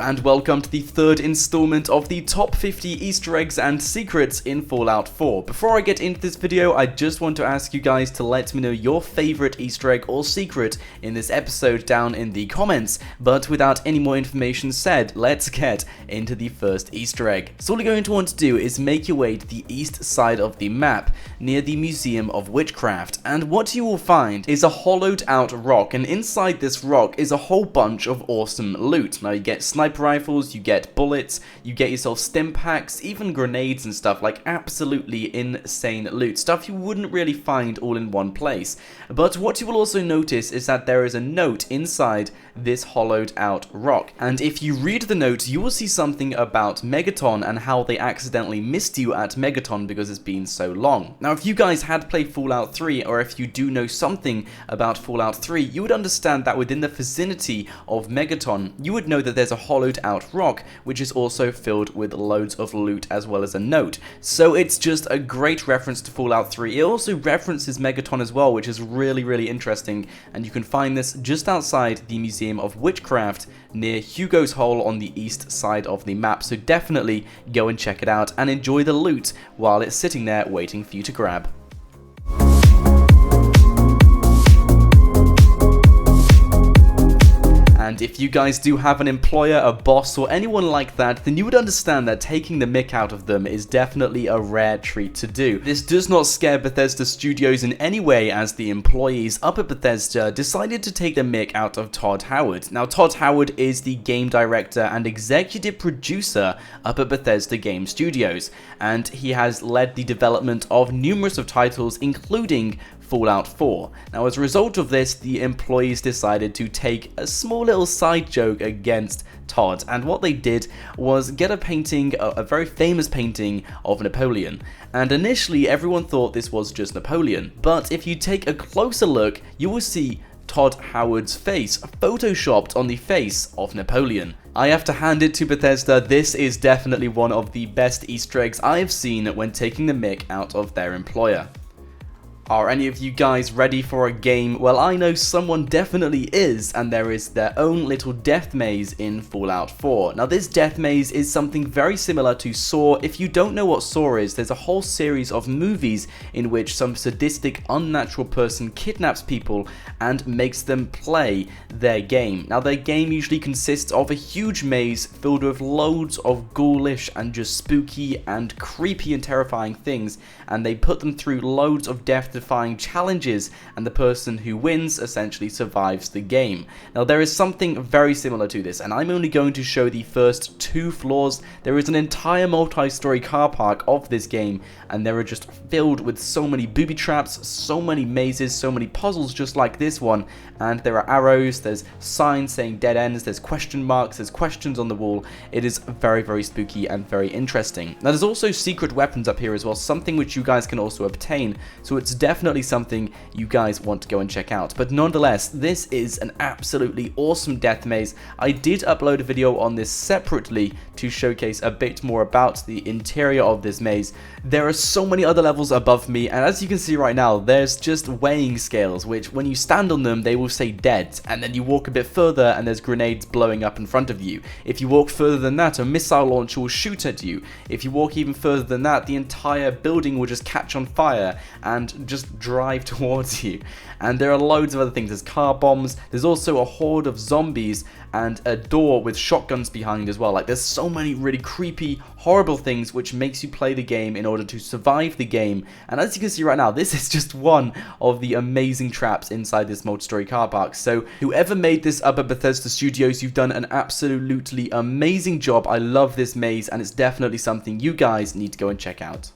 and welcome to the third installment of the top 50 Easter eggs and secrets in Fallout 4. Before I get into this video, I just want to ask you guys to let me know your favorite Easter egg or secret in this episode down in the comments. But without any more information said, let's get into the first Easter egg. So all you're going to want to do is make your way to the east side of the map, near the Museum of Witchcraft, and what you will find is a hollowed out rock, and inside this rock is a whole bunch of awesome loot. Now you get sniper rifles, you get bullets, you get yourself stim packs, even grenades and stuff, like absolutely insane loot, stuff you wouldn't really find all in one place. But what you will also notice is that there is a note inside this hollowed out rock, and if you read the note you will see something about Megaton and how they accidentally missed you at Megaton because it's been so long. Now if you guys had played Fallout 3, or if you do know something about Fallout 3, you would understand that within the vicinity of Megaton you would know that there's a hollowed out rock which is also filled with loads of loot as well as a note. So it's just a great reference to Fallout 3. It also references Megaton as well, which is really interesting, and you can find this just outside the Museum of Witchcraft near Hugo's Hole on the east side of the map. So definitely go and check it out and enjoy the loot while it's sitting there waiting for you to grab. And if you guys do have an employer, a boss, or anyone like that, then you would understand that taking the mick out of them is definitely a rare treat to do. This does not scare Bethesda Studios in any way, as the employees up at Bethesda decided to take the mick out of Todd Howard. Now, Todd Howard is the game director and executive producer up at Bethesda Game Studios, and he has led the development of numerous of titles, including Fallout 4. Now as a result of this, the employees decided to take a small little side joke against Todd, and what they did was get a painting, a very famous painting of Napoleon. And initially everyone thought this was just Napoleon, but if you take a closer look, you will see Todd Howard's face photoshopped on the face of Napoleon. I have to hand it to Bethesda, this is definitely one of the best Easter eggs I've seen when taking the mick out of their employer. Are any of you guys ready for a game? Well, I know someone definitely is, and there is their own little death maze in Fallout 4. Now this death maze is something very similar to Saw. If you don't know what Saw is, there's a whole series of movies in which some sadistic, unnatural person kidnaps people and makes them play their game. Now their game usually consists of a huge maze filled with loads of ghoulish and just spooky and creepy and terrifying things, and they put them through loads of death-defying challenges, and the person who wins essentially survives the game. Now there is something very similar to this, and I'm only going to show the first 2 floors. There is an entire multi-story car park of this game, and they are just filled with so many booby traps, so many mazes, so many puzzles just like this one, and there are arrows, there's signs saying dead ends, there's question marks, there's questions on the wall. It is very spooky and very interesting. Now there's also secret weapons up here as well, something which you guys can also obtain, so it's definitely something you guys want to go and check out. But nonetheless, this is an absolutely awesome death maze. I did upload a video on this separately to showcase a bit more about the interior of this maze. There are so many other levels above me, and as you can see right now, there's just weighing scales, which when you stand on them, they will say dead, and then you walk a bit further and there's grenades blowing up in front of you. If you walk further than that, a missile launcher will shoot at you. If you walk even further than that, the entire building will just catch on fire and just drive towards you. And there are loads of other things. There's car bombs, there's also a horde of zombies, and a door with shotguns behind as well. Like, there's so many really creepy, horrible things which makes you play the game in order to survive the game. And as you can see right now, this is just one of the amazing traps inside this multi-story car park. So whoever made this up at Bethesda Studios, you've done an absolutely amazing job. I love this maze, and it's definitely something you guys need to go and check out.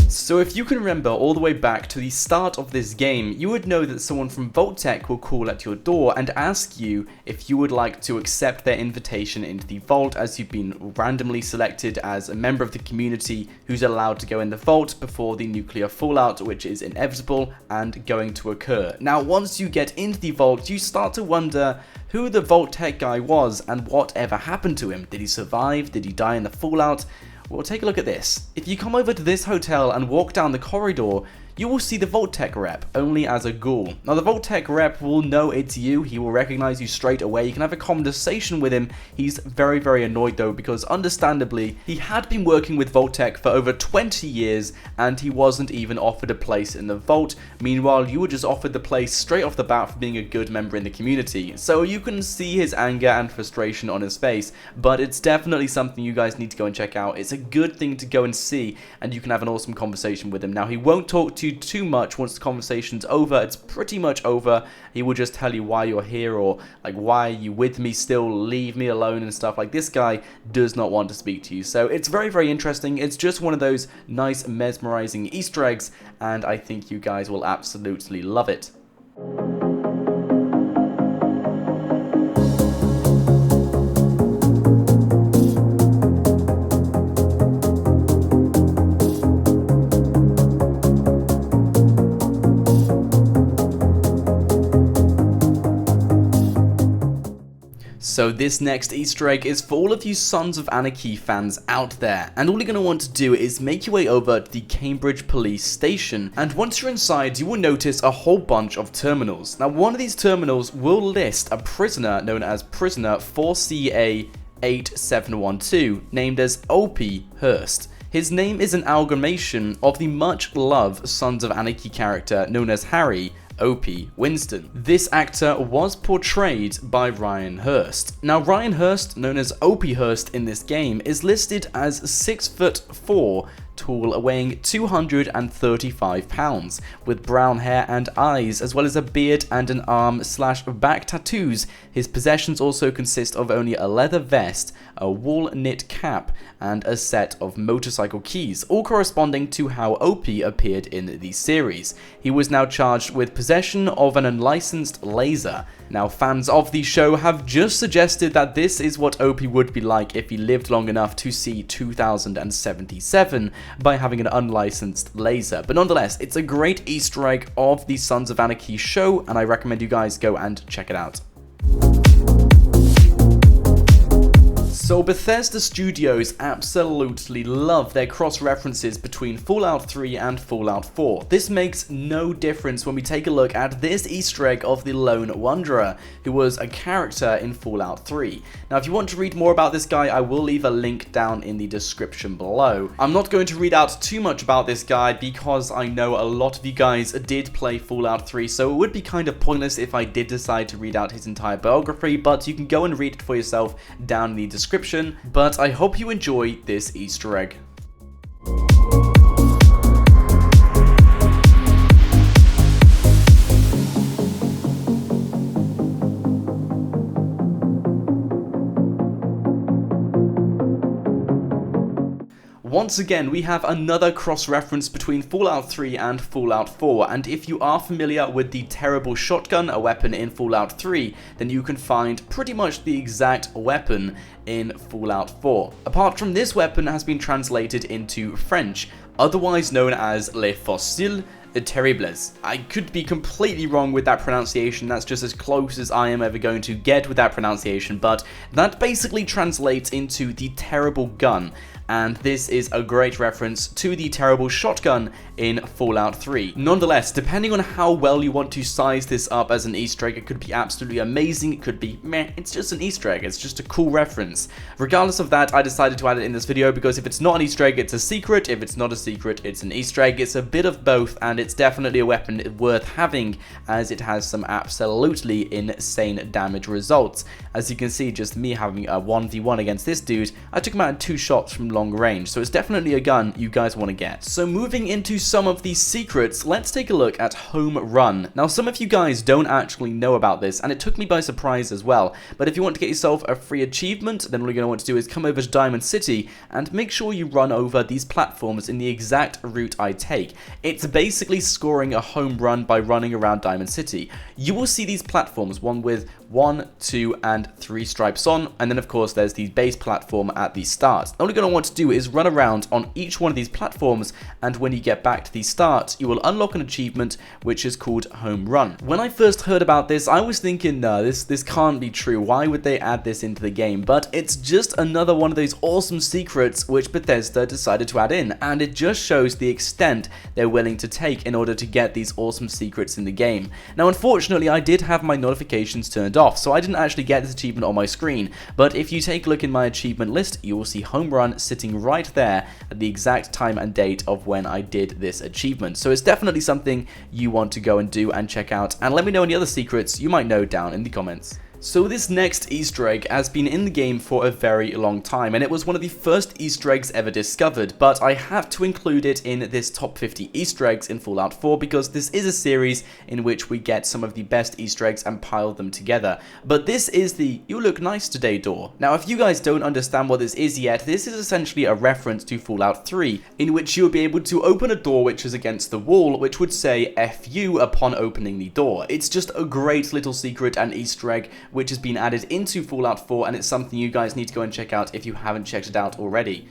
So if you can remember all the way back to the start of this game, you would know that someone from Vault-Tec will call at your door and ask you if you would like to accept their invitation into the vault, as you've been randomly selected as a member of the community who's allowed to go in the vault before the nuclear fallout, which is inevitable and going to occur. Now once you get into the vault, you start to wonder who the Vault-Tec guy was and whatever happened to him. Did he survive? Did he die in the fallout? Well, take a look at this. If you come over to this hotel and walk down the corridor, you will see the Vault-Tec rep, only as a ghoul. Now the Vault-Tec rep will know it's you, he will recognize you straight away, you can have a conversation with him. He's very, very annoyed though, because understandably, he had been working with Vault-Tec for over 20 years, and he wasn't even offered a place in the vault. Meanwhile, you were just offered the place straight off the bat for being a good member in the community. So you can see his anger and frustration on his face, but it's definitely something you guys need to go and check out. It's a good thing to go and see, and you can have an awesome conversation with him. Now, he won't talk to you too much once the conversation's over. It's pretty much over. He will just tell you why you're here, or like, why are you with me still, leave me alone and stuff. Like, this guy does not want to speak to you. So it's very, very interesting. It's just one of those nice mesmerizing Easter eggs, and I think you guys will absolutely love it. So this next Easter egg is for all of you Sons of Anarchy fans out there, and all you're going to want to do is make your way over to the Cambridge Police Station, and once you're inside you will notice a whole bunch of terminals. Now one of these terminals will list a prisoner known as prisoner 4CA8712, named as Opie Hearst. His name is an amalgamation of the much-loved Sons of Anarchy character known as Harry Opie Winston. This actor was portrayed by Ryan Hurst. Now Ryan Hurst, known as Opie Hearst in this game, is listed as 6'4" tall, weighing 235 pounds, with brown hair and eyes, as well as a beard and an arm/back tattoos. His possessions also consist of only a leather vest, a wool knit cap, and a set of motorcycle keys, all corresponding to how Opie appeared in the series. He was now charged with possession of an unlicensed laser. Now, fans of the show have just suggested that this is what Opie would be like if he lived long enough to see 2077 by having an unlicensed laser. But nonetheless, it's a great Easter egg of the Sons of Anarchy show, and I recommend you guys go and check it out. So Bethesda Studios absolutely love their cross-references between Fallout 3 and Fallout 4. This makes no difference when we take a look at this Easter egg of the Lone Wanderer, who was a character in Fallout 3. Now, if you want to read more about this guy, I will leave a link down in the description below. I'm not going to read out too much about this guy because I know a lot of you guys did play Fallout 3, so it would be kind of pointless if I did decide to read out his entire biography, but you can go and read it for yourself down in the description. But I hope you enjoy this Easter egg. Once again, we have another cross-reference between Fallout 3 and Fallout 4, and if you are familiar with the terrible shotgun, a weapon in Fallout 3, then you can find pretty much the exact weapon in Fallout 4. Apart from this weapon has been translated into French, otherwise known as Les Fossiles Terribles. I could be completely wrong with that pronunciation, that's just as close as I am ever going to get with that pronunciation, but that basically translates into the terrible gun. And this is a great reference to the terrible shotgun in Fallout 3. Nonetheless, depending on how well you want to size this up as an Easter egg, it could be absolutely amazing, it could be meh, it's just an Easter egg, it's just a cool reference. Regardless of that, I decided to add it in this video because if it's not an Easter egg, it's a secret. If it's not a secret, it's an Easter egg. It's a bit of both, and it's definitely a weapon worth having as it has some absolutely insane damage results. As you can see, just me having a 1v1 against this dude, I took him out in 2 shots from long range, so it's definitely a gun you guys want to get. So moving into some of these secrets, let's take a look at Home Run. Now, some of you guys don't actually know about this, and it took me by surprise as well, but if you want to get yourself a free achievement, then all you're going to want to do is come over to Diamond City and make sure you run over these platforms in the exact route I take. It's basically scoring a home run by running around Diamond City. You will see these platforms, one with 1, 2, and 3 stripes on, and then of course there's the base platform at the start. All you're going to want to do is run around on each one of these platforms, and when you get back to the start, you will unlock an achievement which is called Home Run. When I first heard about this, I was thinking, no, this can't be true. Why would they add this into the game? But it's just another one of those awesome secrets which Bethesda decided to add in, and it just shows the extent they're willing to take in order to get these awesome secrets in the game. Now, unfortunately, I did have my notifications turned off, so I didn't actually get this achievement on my screen, but if you take a look in my achievement list, you will see Home Run sitting right there at the exact time and date of when I did this achievement. So it's definitely something you want to go and do and check out, and let me know any other secrets you might know down in the comments. So this next Easter egg has been in the game for a very long time, and it was one of the first Easter eggs ever discovered, but I have to include it in this top 50 Easter eggs in Fallout 4 because this is a series in which we get some of the best Easter eggs and pile them together. But this is the "You look nice today" door. Now, if you guys don't understand what this is yet, this is essentially a reference to Fallout 3, in which you'll be able to open a door which is against the wall, which would say "F you" upon opening the door. It's just a great little secret and Easter egg which has been added into Fallout 4, and it's something you guys need to go and check out if you haven't checked it out already.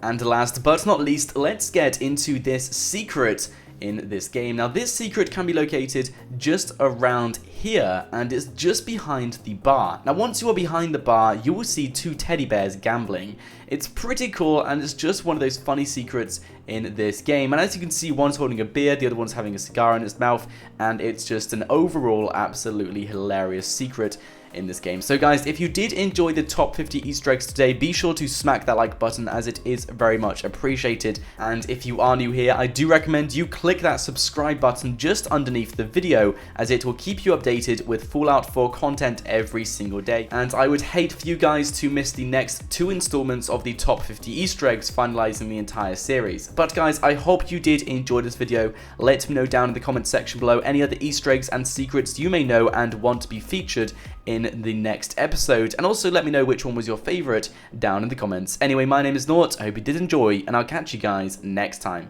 And last but not least, let's get into this secret in this game. Now, this secret can be located just around here, and it's just behind the bar. Now, once you are behind the bar, you will see 2 teddy bears gambling. It's pretty cool, and it's just one of those funny secrets in this game. And as you can see, one's holding a beer, the other one's having a cigar in its mouth, and it's just an overall absolutely hilarious secret in this game. So guys, if you did enjoy the top 50 Easter eggs today, be sure to smack that like button as it is very much appreciated. And if you are new here, I do recommend you click that subscribe button just underneath the video, as it will keep you updated with Fallout 4 content every single day. And I would hate for you guys to miss the next 2 installments of the top 50 Easter eggs finalizing the entire series. But guys, I hope you did enjoy this video. Let me know down in the comment section below any other Easter eggs and secrets you may know and want to be featured in the next episode, and also let me know which one was your favorite down in the comments. Anyway, my name is Nort, I hope you did enjoy, and I'll catch you guys next time.